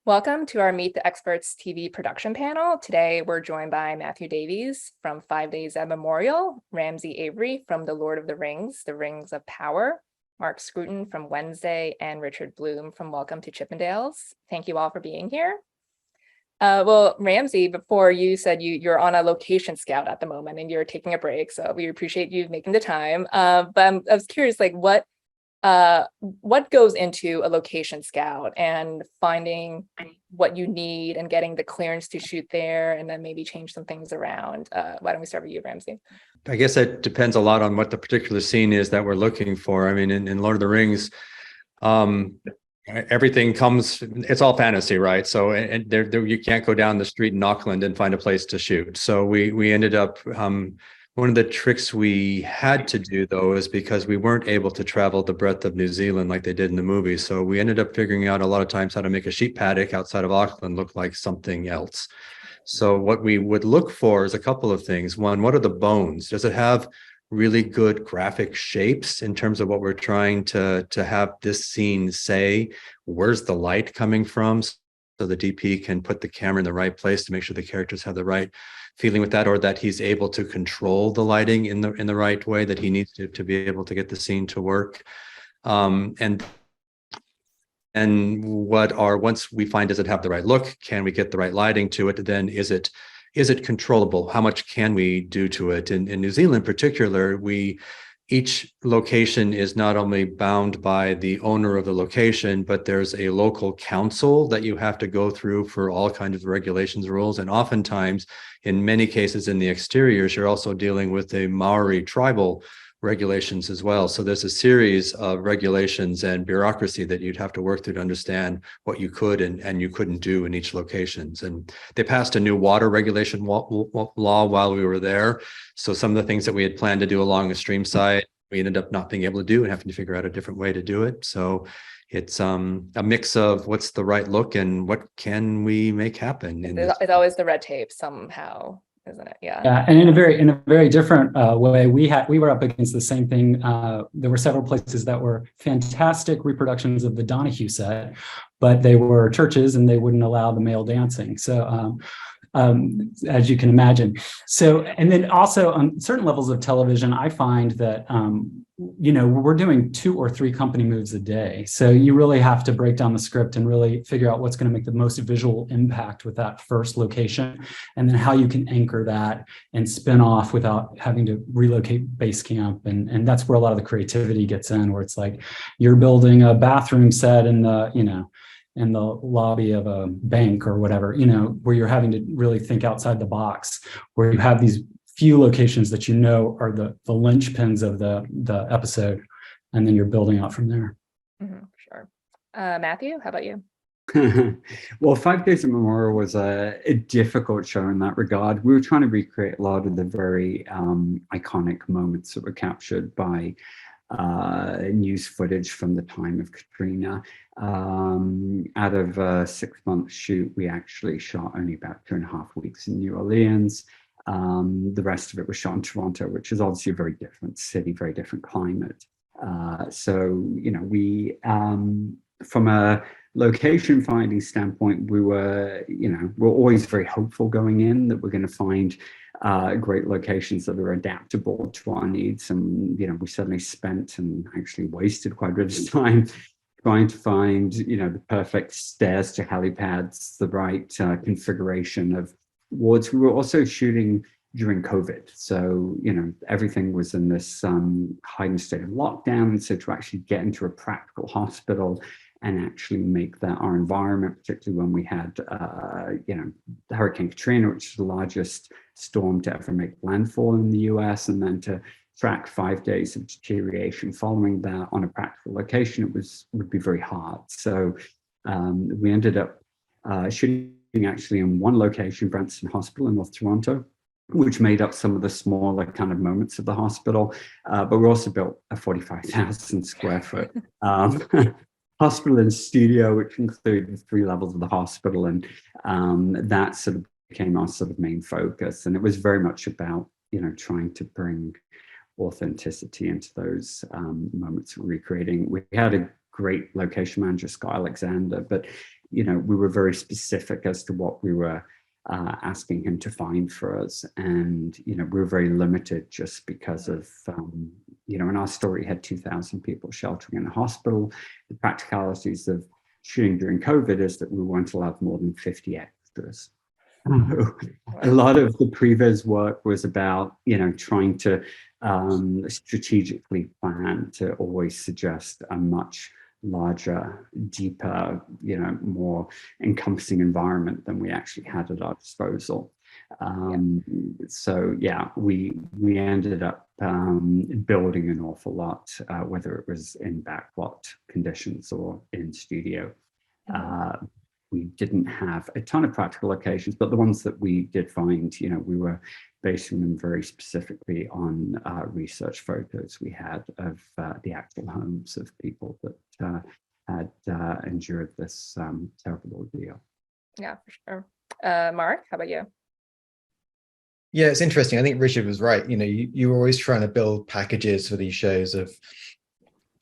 Welcome to our Meet the Experts TV production panel. Today, we're joined by Matthew Davies from 5 Days at Memorial, Ramsey Avery from The Lord of the Rings of Power, Mark Scruton from Wednesday, and Richard Bloom from Welcome to Chippendales. Thank you all for being here. Well, Ramsey, before you said you're on a location scout at the moment and you're taking a break, so we appreciate you making the time. But I was curious, like what goes into a location scout and finding what you need and getting the clearance to shoot there and then maybe change some things around? Why don't we start with you, Ramsey? I guess it depends a lot on what the particular scene is that we're looking for. I mean, in Lord of the Rings, everything comes, it's all fantasy, right? So and there you can't go down the street in Auckland and find a place to shoot. So we ended up, one of the tricks we had to do, though, is because we weren't able to travel the breadth of New Zealand like they did in the movie. So we ended up figuring out a lot of times how to make a sheep paddock outside of Auckland look like something else. So what we would look for is a couple of things. One, what are the bones? Does it have really good graphic shapes in terms of what we're trying to have this scene say? Where's the light coming from? So the DP can put the camera in the right place to make sure the characters have the right feeling with that, or that he's able to control the lighting in the right way that he needs to be able to get the scene to work. And once we find, does it have the right look? Can we get the right lighting to it? Then is it controllable? How much can we do to it? In New Zealand in particular, each location is not only bound by the owner of the location, but there's a local council that you have to go through for all kinds of regulations, rules. And oftentimes, in many cases in the exteriors, you're also dealing with the Maori tribal regulations as well. So there's a series of regulations and bureaucracy that you'd have to work through to understand what you could and you couldn't do in each locations. And they passed a new water regulation law while we were there. So some of the things that we had planned to do along the stream side, we ended up not being able to do and having to figure out a different way to do it. So it's a mix of what's the right look and what can we make happen. It's always the red tape somehow, isn't it? Yeah. Yeah, and in a very different way, we were up against the same thing. There were several places that were fantastic reproductions of the Donahue set, but they were churches and they wouldn't allow the male dancing. So as you can imagine. So, and then also on certain levels of television, I find that, we're doing 2 or 3 company moves a day. So you really have to break down the script and really figure out what's going to make the most visual impact with that first location, and then how you can anchor that and spin off without having to relocate base camp. And that's where a lot of the creativity gets in, where it's like you're building a bathroom set in the, in the lobby of a bank or whatever, where you're having to really think outside the box, where you have these few locations that are the linchpins of the episode, and then you're building out from there. Mm-hmm, sure. Matthew, how about you? Well, 5 Days at Memorial was a difficult show in that regard. We were trying to recreate a lot of the very iconic moments that were captured by news footage from the time of Katrina. Out of a 6-month shoot, we actually shot only about 2.5 weeks in New Orleans. The rest of it was shot in Toronto, which is obviously a very different city, very different climate. We from a location finding standpoint, we're always very hopeful going in that we're going to find great locations that are adaptable to our needs. And, we certainly spent and actually wasted quite a bit of time trying to find, the perfect stairs to helipads, the right configuration of wards. We were also shooting during COVID. So, everything was in this heightened state of lockdown. And so to actually get into a practical hospital and actually make that our environment, particularly when we had, Hurricane Katrina, which is the largest storm to ever make landfall in the US, and then to track 5 days of deterioration following that on a practical location, would be very hard. So we ended up shooting actually in one location, Branson Hospital in North Toronto, which made up some of the smaller kind of moments of the hospital. But we also built a 45,000 square foot hospital and studio, which included 3 levels of the hospital. And that sort of became our sort of main focus. And it was very much about, trying to bring authenticity into those moments of recreating. We had a great location manager, Scott Alexander, but we were very specific as to what we were asking him to find for us. And, we were very limited just because of, in our story had 2,000 people sheltering in the hospital. The practicalities of shooting during COVID is that we weren't allowed more than 50 extras. A lot of the previs work was about, trying to strategically plan to always suggest a much larger, deeper, more encompassing environment than we actually had at our disposal. So yeah, we ended up building an awful lot, whether it was in backlot conditions or in studio. We didn't have a ton of practical locations, but the ones that we did find, we were basing them very specifically on research photos we had of the actual homes of people that had endured this terrible ordeal. Yeah, for sure. Mark, how about you? Yeah, it's interesting. I think Richard was right. You were always trying to build packages for these shows of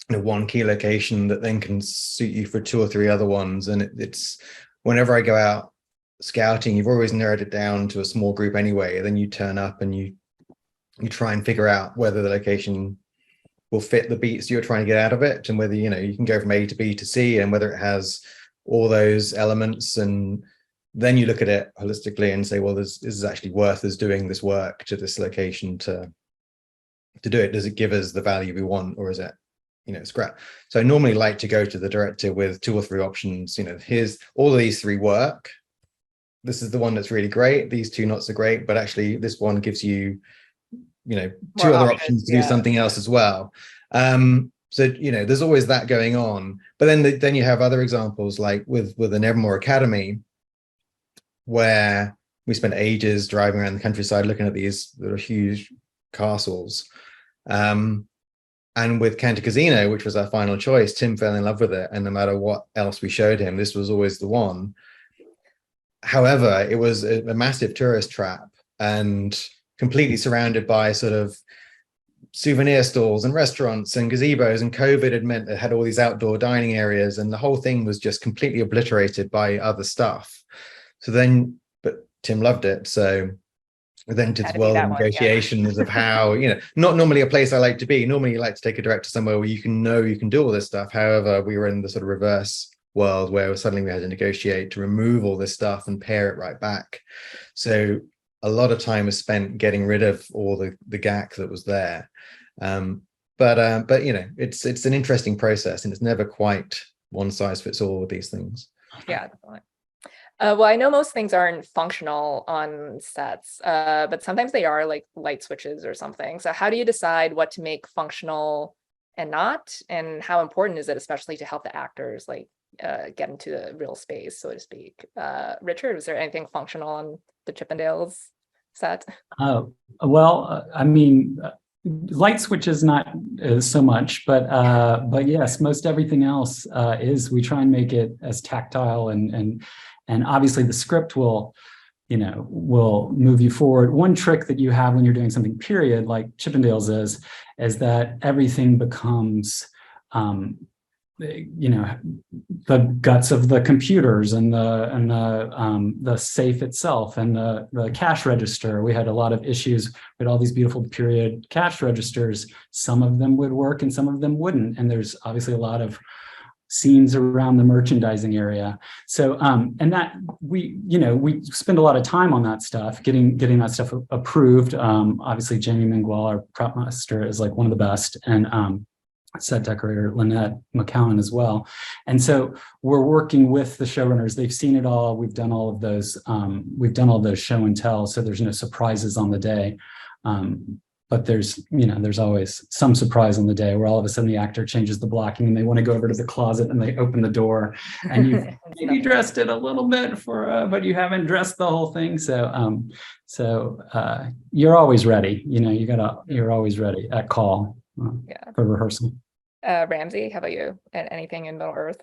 one key location that then can suit you for 2 or 3 other ones. And it's whenever I go out scouting, you've always narrowed it down to a small group anyway. Then you turn up and you try and figure out whether the location will fit the beats you're trying to get out of it, and whether you can go from A to B to C, and whether it has all those elements. And then you look at it holistically and say, well, this is actually worth us doing this work to this location to do it. Does it give us the value we want, or is it scrap? So I normally like to go to the director with 2 or 3 options. Here's all of these 3 work. This is the one that's really great. These 2 not so great, but actually this one gives you, 2 other options to do something else as well. So there's always that going on. But then you have other examples, like with an Evermore Academy, where we spent ages driving around the countryside looking at these little huge castles. And with Cantor Casino, which was our final choice, Tim fell in love with it. And no matter what else we showed him, this was always the one. However, it was a massive tourist trap and completely surrounded by sort of souvenir stalls and restaurants and gazebos. And COVID had meant it had all these outdoor dining areas, and the whole thing was just completely obliterated by other stuff. But Tim loved it. So we then did world negotiations of how, not normally a place I like to be. Normally you like to take a director somewhere where you can do all this stuff. However, we were in the sort of reverse world where suddenly we had to negotiate to remove all this stuff and pare it right back. So a lot of time was spent getting rid of all the gack that was there. But it's an interesting process, and it's never quite one size fits all with these things. Yeah, definitely. Well, I know most things aren't functional on sets, but sometimes they are, like light switches or something. So how do you decide what to make functional and not? And how important is it, especially to help the actors get into the real space, so to speak? Richard, was there anything functional on the Chippendales set? Well, light switches not so much, but yes, most everything else is. We try and make it as tactile and obviously the script will move you forward. One trick that you have when you're doing something period like Chippendales is that everything becomes the guts of the computers and the safe itself and the cash register. We had a lot of issues with all these beautiful period cash registers. Some of them would work and some of them wouldn't. And there's obviously a lot of scenes around the merchandising area. So and that we spend a lot of time on that stuff, getting that stuff approved. Obviously Jamie Minguel, our prop master, is like one of the best, and set decorator Lynette McCowan as well. And so we're working with the showrunners. They've seen it all. We've done all of those. We've done all those show and tell. So there's no surprises on the day. But there's always some surprise on the day where all of a sudden the actor changes the blocking and they want to go over to the closet and they open the door and you've maybe dressed it a little bit but you haven't dressed the whole thing. So you're always ready. You're always ready at call for rehearsal. Ramsey, how about you? Anything in Middle Earth?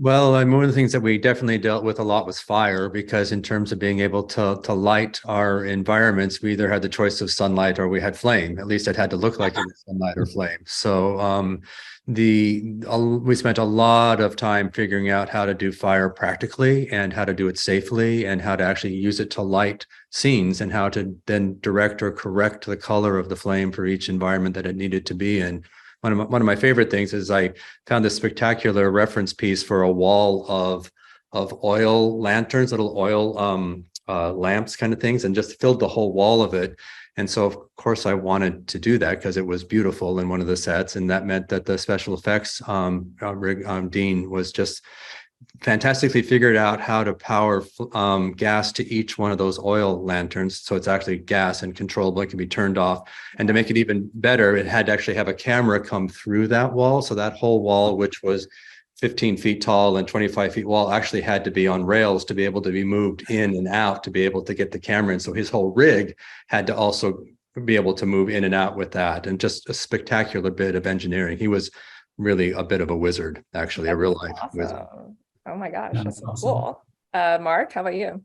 Well, I mean, one of the things that we definitely dealt with a lot was fire, because in terms of being able to light our environments, we either had the choice of sunlight or we had flame. At least it had to look like it was sunlight or flame. So we spent a lot of time figuring out how to do fire practically and how to do it safely and how to actually use it to light scenes and how to then direct or correct the color of the flame for each environment that it needed to be in. One of my favorite things is I found this spectacular reference piece for a wall of oil lanterns, little oil lamps kind of things, and just filled the whole wall of it. And so, of course, I wanted to do that because it was beautiful in one of the sets. And that meant that the special effects Dean was just fantastically figured out how to power gas to each one of those oil lanterns. So it's actually gas and controllable. It can be turned off. And to make it even better, it had to actually have a camera come through that wall. So that whole wall, which was 15 feet tall and 25 feet wall, actually had to be on rails to be able to be moved in and out to be able to get the camera in. So his whole rig had to also be able to move in and out with that. And just a spectacular bit of engineering. He was really a bit of a wizard, actually, a real life wizard. Oh my gosh, Yeah, that's so awesome. cool. Mark, how about you?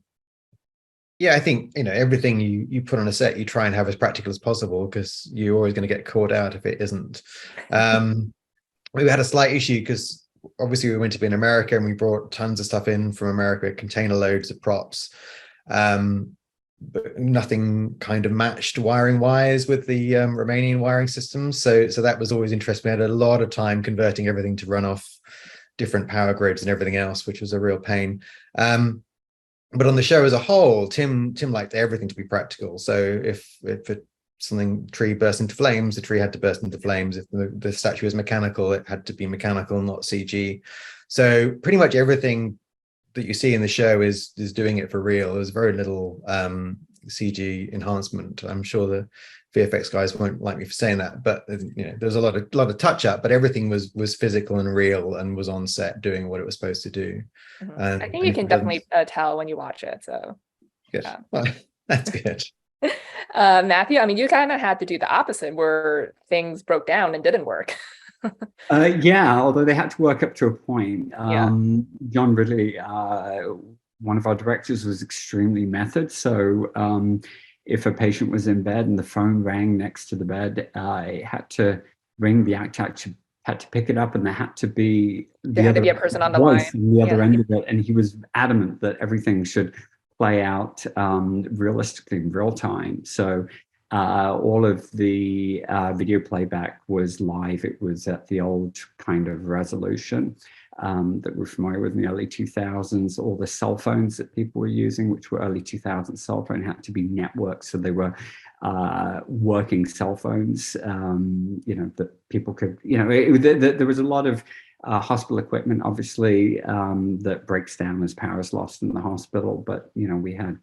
Yeah, I think, everything you put on a set, you try and have as practical as possible because you're always going to get caught out if it isn't. We had a slight issue because obviously we went to be in America and we brought tons of stuff in from America, container loads of props. But nothing kind of matched wiring wise with the Romanian wiring systems. So that was always interesting. We had a lot of time converting everything to run off different power grids and everything else, which was a real pain. But on the show as a whole, Tim liked everything to be practical. So if tree burst into flames, the tree had to burst into flames. If the statue was mechanical, it had to be mechanical, not CG. So pretty much everything that you see in the show is doing it for real. There's very little CG enhancement. I'm sure the VFX guys won't like me for saying that, but there's a lot of touch up, but everything was physical and real and was on set doing what it was supposed to do. I think you can definitely tell when you watch it. So good. Yeah. Well, that's good. Matthew, I mean, you kind of had to do the opposite where things broke down and didn't work. Yeah, although they had to work up to a point. Yeah. John Ridley, one of our directors, was extremely method. So if a patient was in bed and the phone rang next to the bed, it had to ring. The actor had to pick it up, and there had to be a person on the line from the other end of it. And he was adamant that everything should play out realistically in real time. So all of the video playback was live. It was at the old kind of resolution that we're familiar with in the early 2000s. All the cell phones that people were using, which were early 2000s cell phone, had to be networked. So they were working cell phones, that people could, there was a lot of hospital equipment, obviously, that breaks down as power is lost in the hospital. But, we had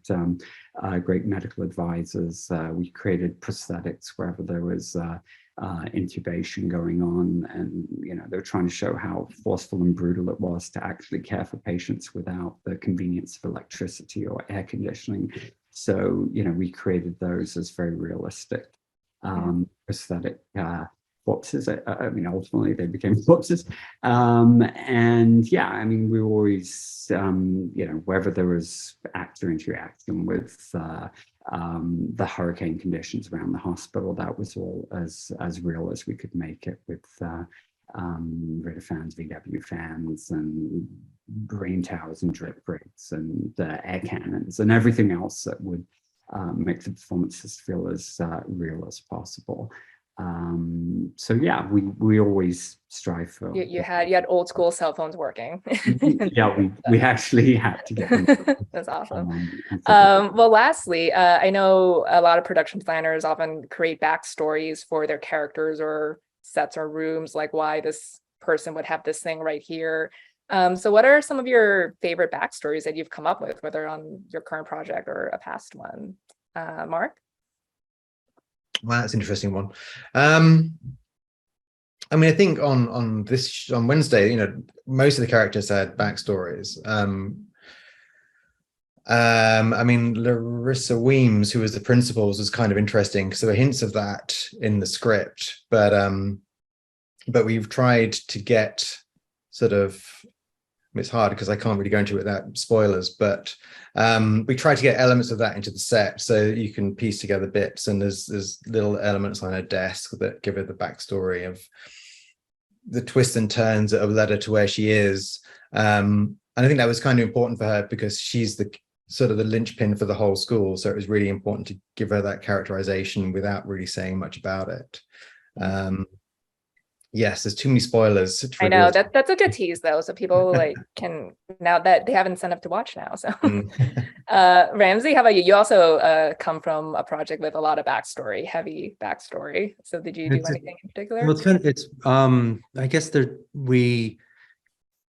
great medical advisors. We created prosthetics wherever there was intubation going on. And, they were trying to show how forceful and brutal it was to actually care for patients without the convenience of electricity or air conditioning. So, we created those as very realistic prosthetic corpses. Ultimately they became corpses. And yeah, I mean, we always, wherever there was actor interaction with the hurricane conditions around the hospital, that was all as real as we could make it, with Ritter fans, VW fans, and brain towers and drip rigs and air cannons and everything else that would make the performances feel as real as possible. So yeah, we always strive for. You had old school cell phones working. Yeah, we actually had to get them. That's awesome. Well, lastly, I know a lot of production planners often create backstories for their characters or sets or rooms, like why this person would have this thing right here. So what are some of your favorite backstories that you've come up with, whether on your current project or a past one? Mark? Well, that's an interesting one. I think on Wednesday, most of the characters had backstories. Larissa Weems, who was the principal, was kind of interesting because there were hints of that in the script, but we've tried to get sort of it's hard because I can't really go into it without spoilers, but we try to get elements of that into the set so you can piece together bits, and there's little elements on her desk that give her the backstory of the twists and turns that have led her to where she is. And I think that was kind of important for her because she's the sort of the linchpin for the whole school. So it was really important to give her that characterization without really saying much about it. Yes, there's too many spoilers. I know that's a good tease though, so people like can, now that they have incentive to watch now. So Ramsey, how about you? You also come from a project with a lot of backstory, heavy backstory. So did you do anything in particular? Well, it's I guess we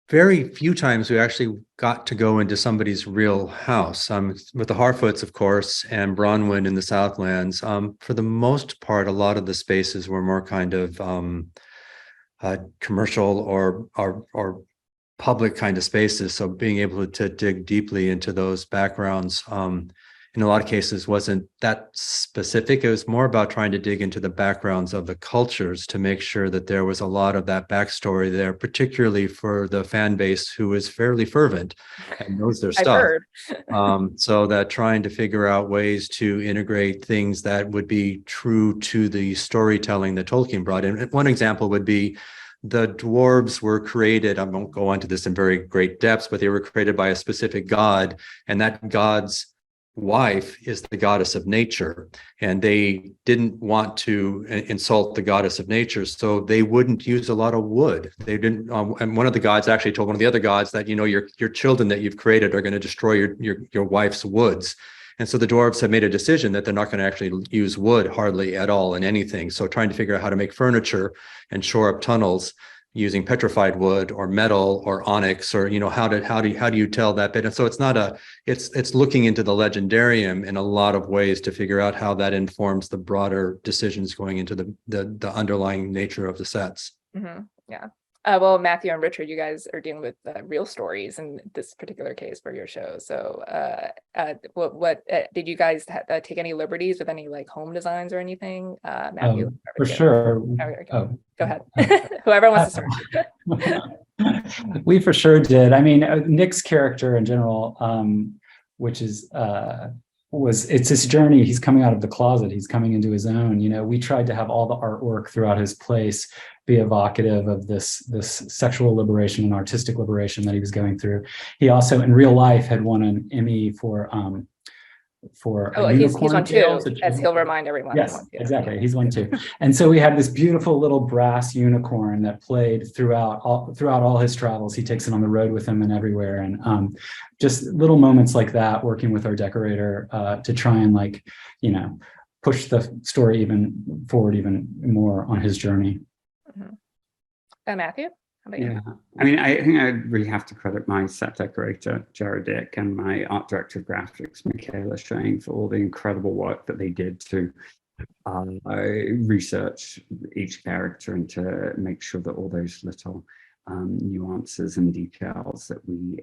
very few times we actually got to go into somebody's real house. With the Harfoots, of course, and Bronwyn in the Southlands. For the most part, a lot of the spaces were more kind of commercial or public kind of spaces. So being able to dig deeply into those backgrounds in a lot of cases wasn't that specific. It was more about trying to dig into the backgrounds of the cultures to make sure that there was a lot of that backstory there, particularly for the fan base who is fairly fervent and knows their stuff. So that trying to figure out ways to integrate things that would be true to the storytelling that Tolkien brought in. One example would be the dwarves were created, I won't go into this in very great depths, but they were created by a specific god, and that god's wife is the goddess of nature, and they didn't want to insult the goddess of nature, so they wouldn't use a lot of wood. They didn't, and one of the gods actually told one of the other gods that, you know, your children that you've created are going to destroy your wife's woods. And so the dwarves have made a decision that they're not going to actually use wood hardly at all in anything. So trying to figure out how to make furniture and shore up tunnels using petrified wood or metal or onyx, or, you know, how do you tell that bit? And so it's looking into the legendarium in a lot of ways to figure out how that informs the broader decisions going into the underlying nature of the sets. Yeah. Well, Matthew and Richard, you guys are dealing with real stories in this particular case for your show. So what did you guys take any liberties with any like home designs or anything? Matthew? For sure. Go ahead. Whoever wants to start. We for sure did. I mean, Nick's character in general, which is it's his journey. He's coming out of the closet. He's coming into his own. You know, we tried to have all the artwork throughout his place be evocative of this sexual liberation and artistic liberation that he was going through. He also, in real life, had won an Emmy for he's won two, as he'll remind everyone. Yes, exactly. He's won two. And so we had this beautiful little brass unicorn that played throughout all his travels. He takes it on the road with him and everywhere. And just little moments like that, working with our decorator to try and, like, you know, push the story even forward even more on his journey. Matthew? How about you? Yeah, I mean, I think I really have to credit my set decorator, Jared Dick, and my art director of graphics, Michaela Shane, for all the incredible work that they did to research each character and to make sure that all those little nuances and details that we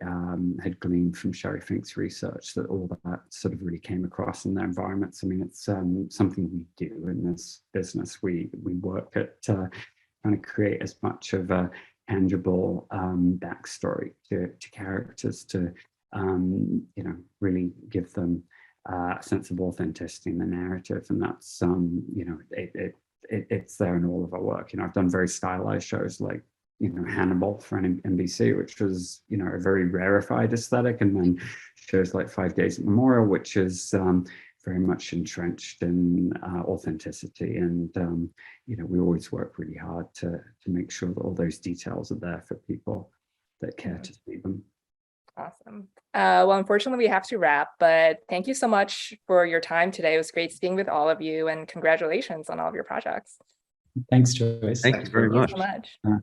had gleaned from Sherry Fink's research, that all that sort of really came across in their environments. I mean, it's something we do in this business. We work at trying to create as much of a tangible backstory to characters, to you know, really give them a sense of authenticity in the narrative. And that's you know, it's there in all of our work. You know, I've done very stylized shows like, you know, Hannibal for NBC, which was, you know, a very rarefied aesthetic, and then shows like 5 Days at Memorial, which is very much entrenched in authenticity. And you know, we always work really hard to make sure that all those details are there for people that care to see them. Awesome. Well, unfortunately, we have to wrap, but thank you so much for your time today. It was great speaking with all of you, and congratulations on all of your projects. Thanks, Joyce. Thank you very much. Thank you so much.